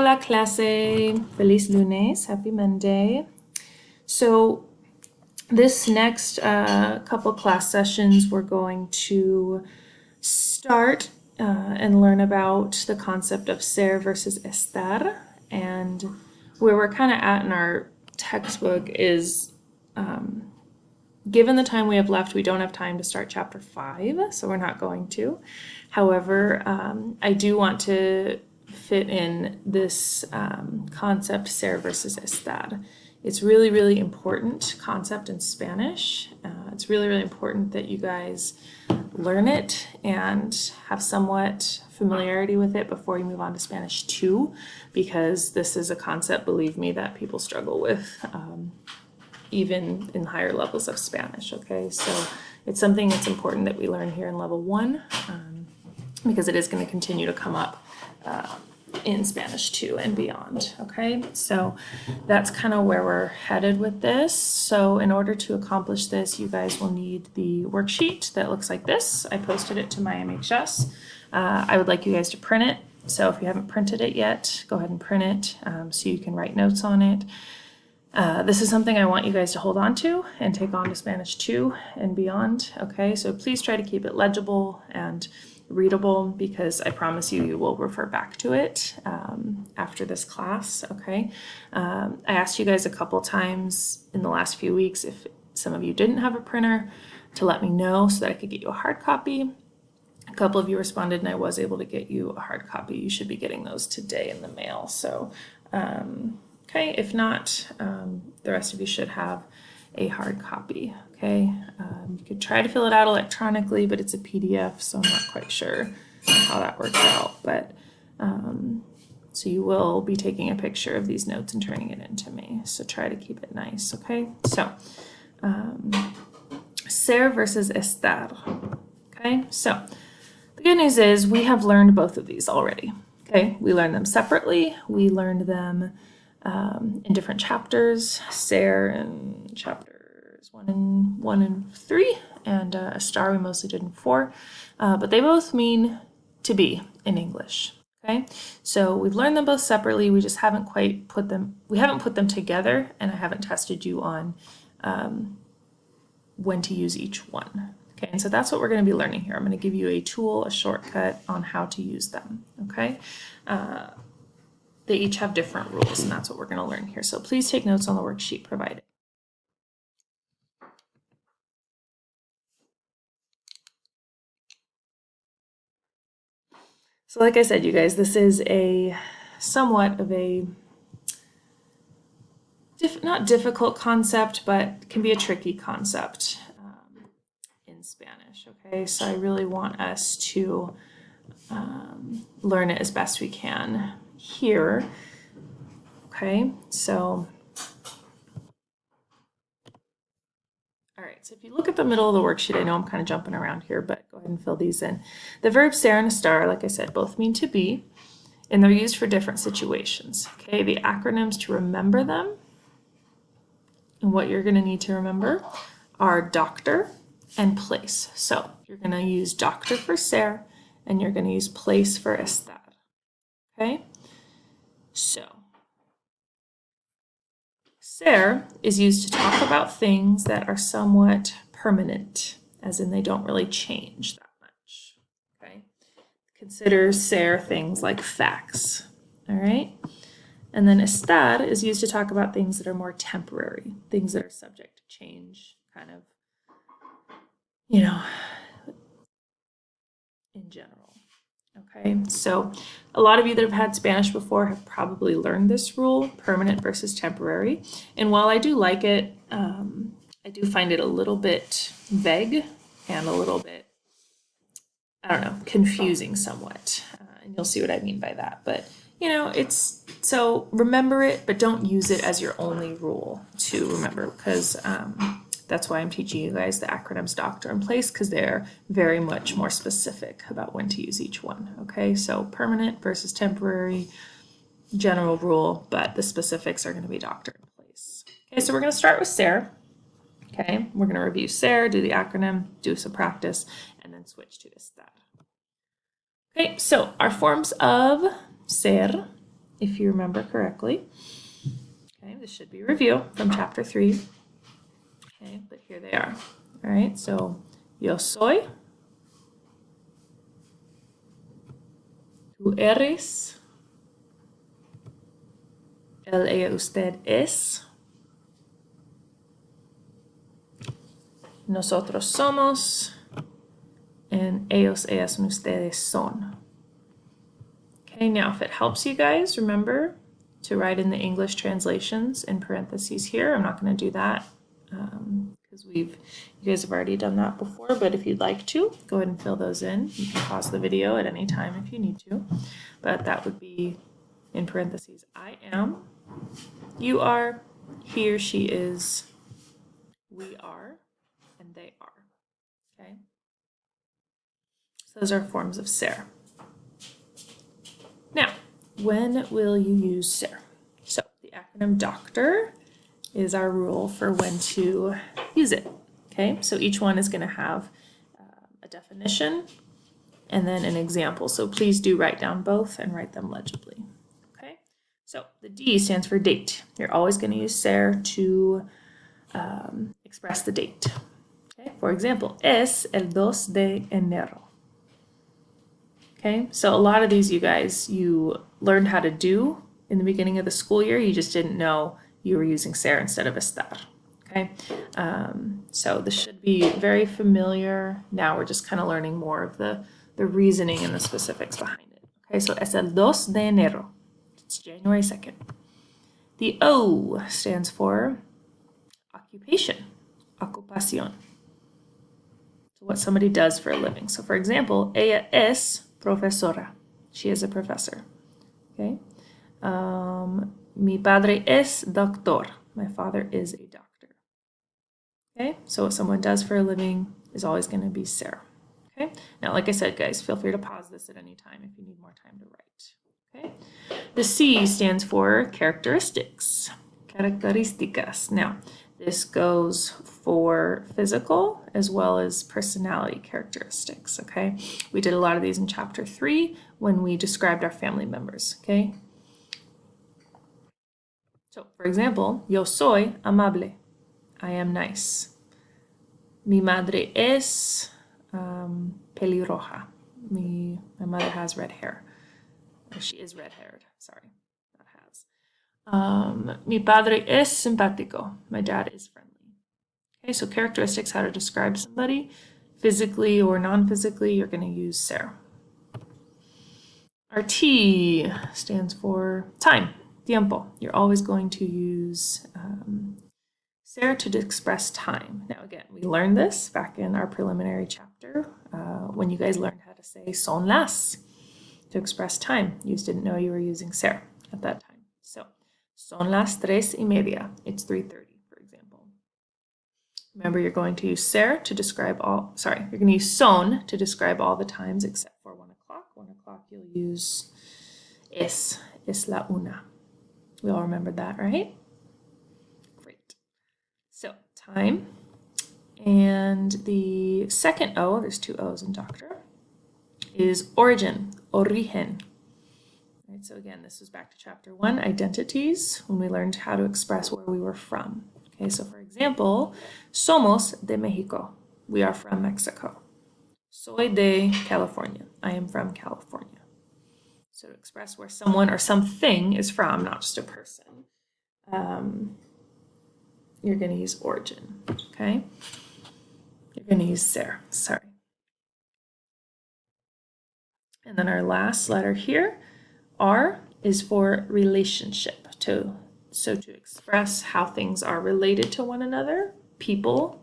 Hola clase, feliz lunes, happy Monday. So this next couple class sessions, we're going to start and learn about the concept of ser versus estar. And where we're kind of at in our textbook is, given the time we have left, we don't have time to start chapter 5, so we're not going to. However, I do want to fit in this concept, ser versus estar. It's really, really important concept in Spanish. It's really, really important that you guys learn it and have somewhat familiarity with it before you move on to Spanish 2, because this is a concept, believe me, that people struggle with even in higher levels of Spanish, okay? So it's something that's important that we learn here in level 1 because it is going to continue to come up in Spanish 2 and beyond, okay? So that's kind of where we're headed with this. So in order to accomplish this, you guys will need the worksheet that looks like this. I posted it to my MHS. I would like you guys to print it. So if you haven't printed it yet, go ahead and print it so you can write notes on it. This is something I want you guys to hold on to and take on to Spanish 2 and beyond, okay? So please try to keep it legible and readable, because I promise you, you will refer back to it after this class, okay? I asked you guys a couple times in the last few weeks if some of you didn't have a printer to let me know so that I could get you a hard copy. A couple of you responded and I was able to get you a hard copy. You should be getting those today in the mail. So, okay, if not, the rest of you should have a hard copy, okay? You could try to fill it out electronically, but it's a PDF, so I'm not quite sure how that works out. But so you will be taking a picture of these notes and turning it into me. So try to keep it nice, okay? So ser versus estar, okay? So the good news is we have learned both of these already, okay? We learned them separately. We learned them in different chapters, ser in chapters 1 and 3, and estar we mostly did in 4, but they both mean to be in English, okay? So we've learned them both separately, we just haven't quite put them together, and I haven't tested you on when to use each one. Okay, and so that's what we're going to be learning here. I'm going to give you a tool, a shortcut on how to use them, okay? They each have different rules, and that's what we're going to learn here. So please take notes on the worksheet provided. So like I said, you guys, this is a somewhat of a not difficult concept, but can be a tricky concept in Spanish, okay? So I really want us to learn it as best we can here, okay? So all right, so if you look at the middle of the worksheet, I know I'm kind of jumping around here, but go ahead and fill these in. The verbs ser and estar, like I said, both mean to be, and they're used for different situations. Okay, the acronyms to remember them, and what you're going to need to remember, are doctor and place. So you're going to use doctor for ser, and you're going to use place for estar. Okay, so ser is used to talk about things that are somewhat permanent, as in they don't really change that much, okay? Consider ser things like facts, all right? And then estar is used to talk about things that are more temporary, things that are subject to change, kind of, you know, in general. Okay, so a lot of you that have had Spanish before have probably learned this rule, permanent versus temporary. And while I do like it, I do find it a little bit vague and a little bit, I don't know, confusing somewhat. And you'll see what I mean by that. But, you know, so remember it, but don't use it as your only rule to remember, because that's why I'm teaching you guys the acronyms doctor and place, because they're very much more specific about when to use each one, okay? So permanent versus temporary, general rule, but the specifics are going to be doctor and place. Okay, so we're going to start with ser. Okay, we're going to review ser, do the acronym, do some practice, and then switch to estar. Okay, so our forms of ser if you remember correctly. Okay, this should be a review from chapter 3. Okay, but here they are. All right, so yo soy, tú eres, él, ella, usted es, nosotros somos, and ellos, ellas, and ustedes son. Okay, now if it helps you guys, remember to write in the English translations in parentheses here. I'm not going to do that because you guys have already done that before, but if you'd like to, go ahead and fill those in. You can pause the video at any time if you need to, but that would be in parentheses. I am, you are, he or she is, we are, and they are. Okay? So those are forms of ser. Now, when will you use ser? So the acronym DOCTOR is our rule for when to use it. Okay, so each one is going to have a definition and then an example. So please do write down both and write them legibly. Okay, so the D stands for date. You're always going to use ser to express the date. Okay, for example, es el 2 de enero. Okay, so a lot of these you guys, you learned how to do in the beginning of the school year. You just didn't know you were using ser instead of estar. Okay, so this should be very familiar. Now we're just kind of learning more of the reasoning and the specifics behind it. Okay, so es el 2 de enero. It's January 2nd. The O stands for occupation, ocupación. So what somebody does for a living. So for example, ella es profesora. She is a professor. Okay. Mi padre es doctor. My father is a doctor. Okay. So what someone does for a living is always going to be ser. Okay. Now, like I said, guys, feel free to pause this at any time if you need more time to write. Okay. The C stands for characteristics. Características. Now, this goes for physical as well as personality characteristics, okay? We did a lot of these in chapter 3 when we described our family members, okay? So, for example, yo soy amable. I am nice. Mi madre es pelirroja. My mother has red hair. Or she is red-haired, sorry, not has. Mi padre es simpático. My dad is friendly. Okay, so characteristics, how to describe somebody, physically or non-physically, you're going to use ser. Our T stands for time, tiempo. You're always going to use ser to express time. Now again, we learned this back in our preliminary chapter when you guys learned how to say son las to express time. You just didn't know you were using ser at that time. So, son las 3:30. It's 3:30. Remember, you're going to use ser to describe you're going to use son to describe all the times except for 1 o'clock. 1 o'clock you'll use es la una. We all remembered that, right? Great. So, time. And the second O, there's 2 O's in doctor, is origin, origen. Right, so again, this is back to chapter 1, identities, when we learned how to express where we were from. Okay, so for example, somos de Mexico. We are from Mexico. Soy de California. I am from California. So to express where someone or something is from, not just a person, you're going to use origin. Okay? You're going to use ser. Sorry. And then our last letter here, R, is for relationship. So to express how things are related to one another, people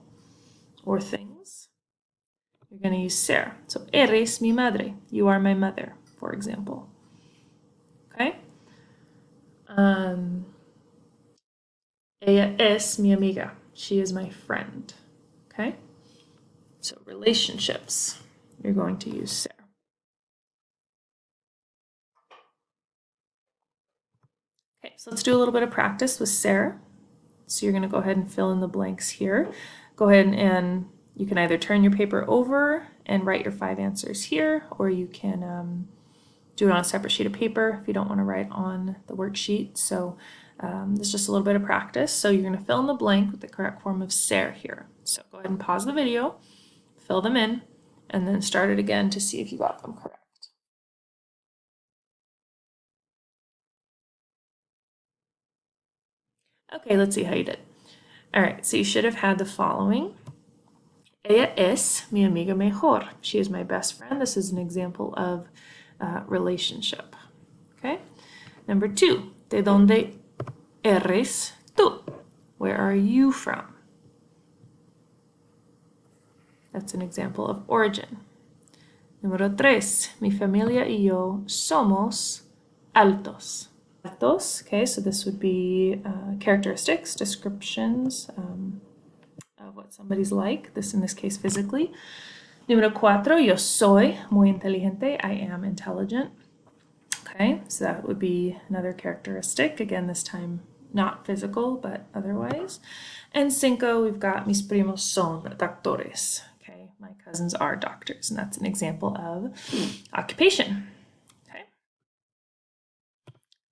or things, you're going to use ser. So, eres mi madre. You are my mother, for example. Okay? Ella es mi amiga. She is my friend. Okay? So, relationships, you're going to use ser. Okay, so let's do a little bit of practice with ser. So you're going to go ahead and fill in the blanks here. Go ahead and you can either turn your paper over and write your 5 answers here, or you can do it on a separate sheet of paper if you don't want to write on the worksheet. So it's just a little bit of practice. So you're going to fill in the blank with the correct form of ser here. So go ahead and pause the video, fill them in, and then start it again to see if you got them correct. Okay, let's see how you did. All right, so you should have had the following. Ella es mi amiga mejor. She is my best friend. This is an example of relationship. Okay. Number 2, ¿de dónde eres tú? Where are you from? That's an example of origin. Número 3, mi familia y yo somos altos. Altos, okay, so this would be characteristics, descriptions of what somebody's like, this in this case physically. Número 4, yo soy muy inteligente, I am intelligent. Okay, so that would be another characteristic, again this time not physical but otherwise. And 5, we've got mis primos son doctores. Okay, my cousins are doctors, and that's an example of occupation. Okay.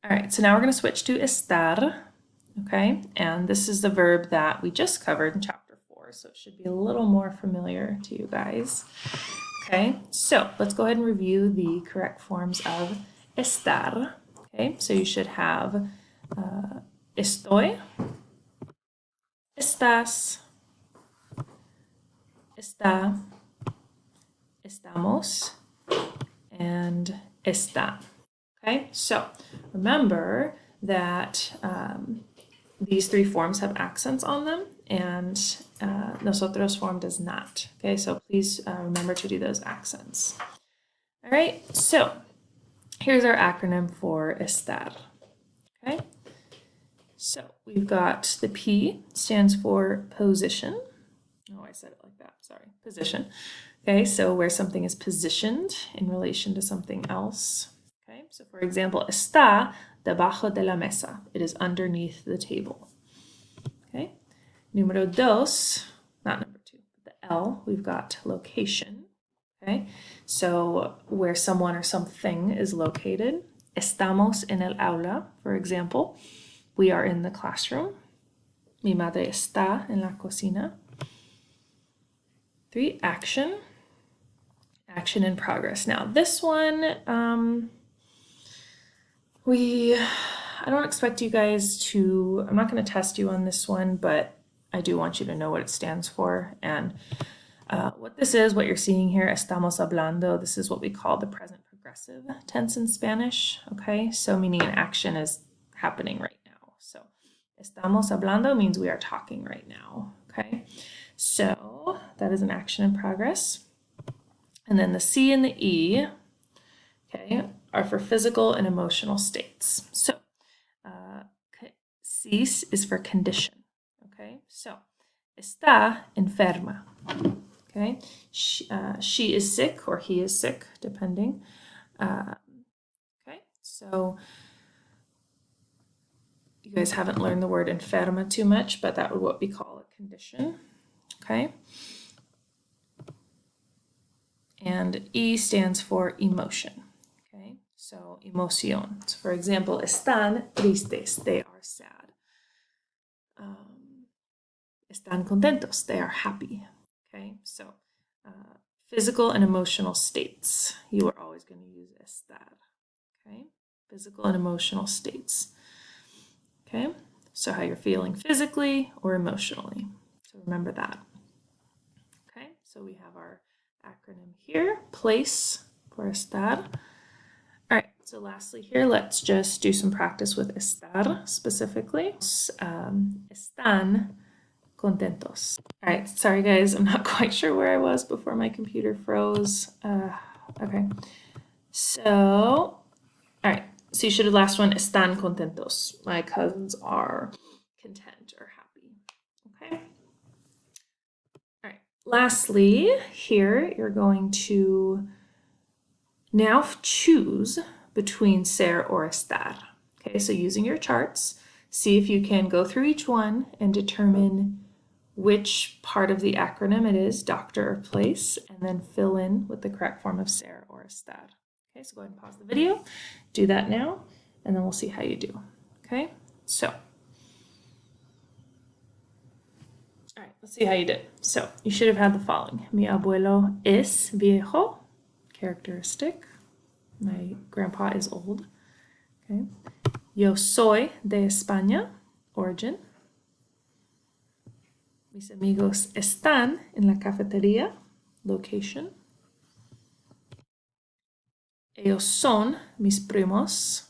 All right, so now we're going to switch to estar. Okay, and this is the verb that we just covered in chapter 4, so it should be a little more familiar to you guys. Okay, so let's go ahead and review the correct forms of estar. Okay, so you should have estoy, estás, está, estamos, and está. Okay, so remember that these 3 forms have accents on them, and nosotros form does not. Okay, so please remember to do those accents. All right, so here's our acronym for estar. Okay, so we've got the P stands for position. Oh, I said it like that, sorry, position. Okay, so where something is positioned in relation to something else. Okay, so for example, está debajo de la mesa. It is underneath the table. Okay, número 2, not number 2, but the L, we've got location. Okay, so where someone or something is located. Estamos en el aula, for example. We are in the classroom. Mi madre está en la cocina. 3, action. Action in progress. Now this one, I don't expect you guys to, I'm not going to test you on this one, but I do want you to know what it stands for. And what this is, what you're seeing here, estamos hablando, this is what we call the present progressive tense in Spanish. Okay, so meaning an action is happening right now. So estamos hablando means we are talking right now. Okay, so that is an action in progress. And then the C and the E, okay, are for physical and emotional states. So C is for condition. Okay, so está enferma. Okay, she is sick or he is sick, depending. Okay, so you guys haven't learned the word enferma too much, but that would what we call a condition. Okay. And E stands for emotion. Okay, so emoción. So for example, están tristes, they are sad. Están contentos, they are happy. Okay, so physical and emotional states. You are always going to use estar. Okay, physical and emotional states. Okay, so how you're feeling physically or emotionally. So remember that. Okay, so we have our acronym here, place for estar. All right, so lastly here, let's just do some practice with estar specifically. Están contentos. All right, sorry guys, I'm not quite sure where I was before my computer froze. Okay, so, all right, so you should have last one, están contentos. My cousins are content or happy. Okay. All right, lastly, here you're going to now choose between ser or estar. Okay, so using your charts, see if you can go through each one and determine which part of the acronym it is, doctor or place, and then fill in with the correct form of ser or estar. Okay, so go ahead and pause the video, do that now, and then we'll see how you do. Okay, so, all right, let's see how you did. So you should have had the following. Mi abuelo es viejo, characteristic. My grandpa is old. Okay. Yo soy de España, origin. Mis amigos están en la cafetería, location. Ellos son mis primos,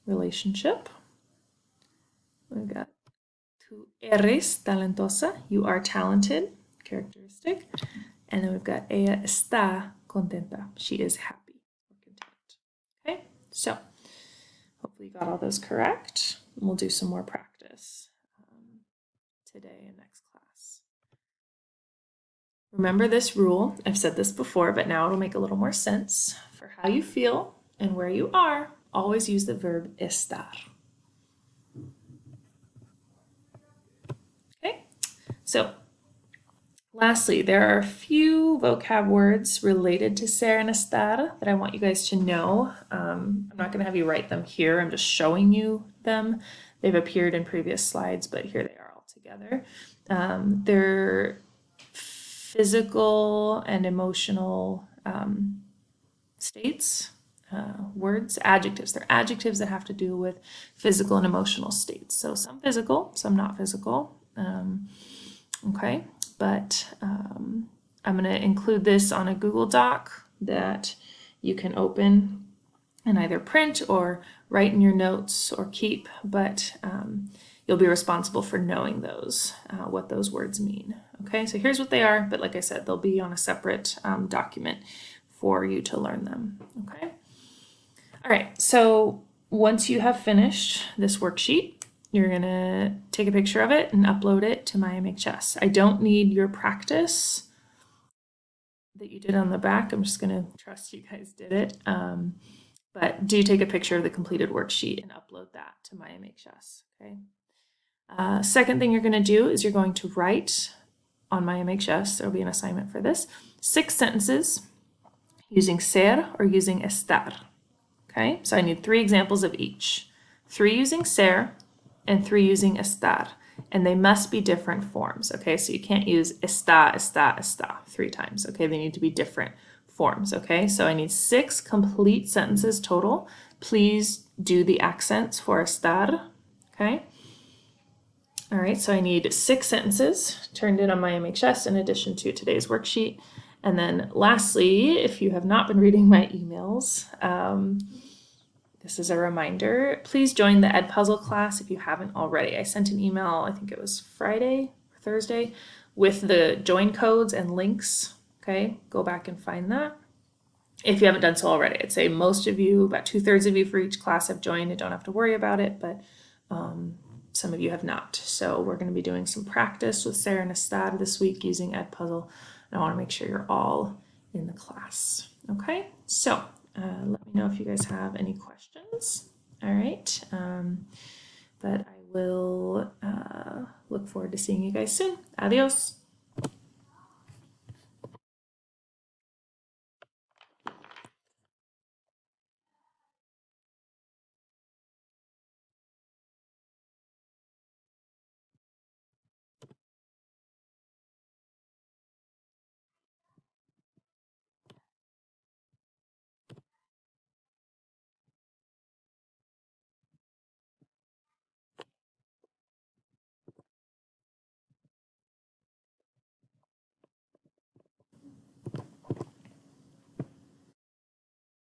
relationship. We've got tú eres talentosa, you are talented, characteristic. And then we've got ella está contenta, she is happy or content. Okay, so hopefully you got all those correct. And we'll do some more practice today and next class. Remember this rule, I've said this before, but now it'll make a little more sense. For how you feel and where you are, always use the verb estar. Okay, so lastly, there are a few vocab words related to ser and estar that I want you guys to know. I'm not going to have you write them here, I'm just showing you them. They've appeared in previous slides, but here they are all together. They're physical and emotional states, words, adjectives. They're adjectives that have to do with physical and emotional states. So some physical, some not physical. Okay, but I'm going to include this on a Google Doc that you can open and either print or write in your notes or keep, but you'll be responsible for knowing those, what those words mean. Okay, so here's what they are, but like I said, they'll be on a separate document for you to learn them. Okay, all right, so once you have finished this worksheet, you're gonna take a picture of it and upload it to my MHS. I don't need your practice that you did on the back. I'm just gonna trust you guys did it. But do take a picture of the completed worksheet and upload that to my MHS, okay? Second thing you're gonna do is you're going to write on my MHS, there'll be an assignment for this, 6 sentences using ser or using estar, okay? So I need 3 examples of each. 3 using ser and 3 using estar, and they must be different forms, okay? So you can't use está, está, está 3 times, okay? They need to be different forms, okay? So I need 6 complete sentences total. Please do the accents for estar, okay? All right, so I need 6 sentences turned in on my MHS in addition to today's worksheet. And then lastly, if you have not been reading my emails, this is a reminder, please join the Edpuzzle class if you haven't already. I sent an email, I think it was Friday or Thursday, with the join codes and links, okay? Go back and find that. If you haven't done so already, I'd say most of you, about 2/3 of you for each class have joined and don't have to worry about it, but some of you have not. So we're going to be doing some practice with Sarah and Estad this week using Edpuzzle. And I want to make sure you're all in the class. Okay, so let me know if you guys have any questions. All right, but I will look forward to seeing you guys soon. Adios.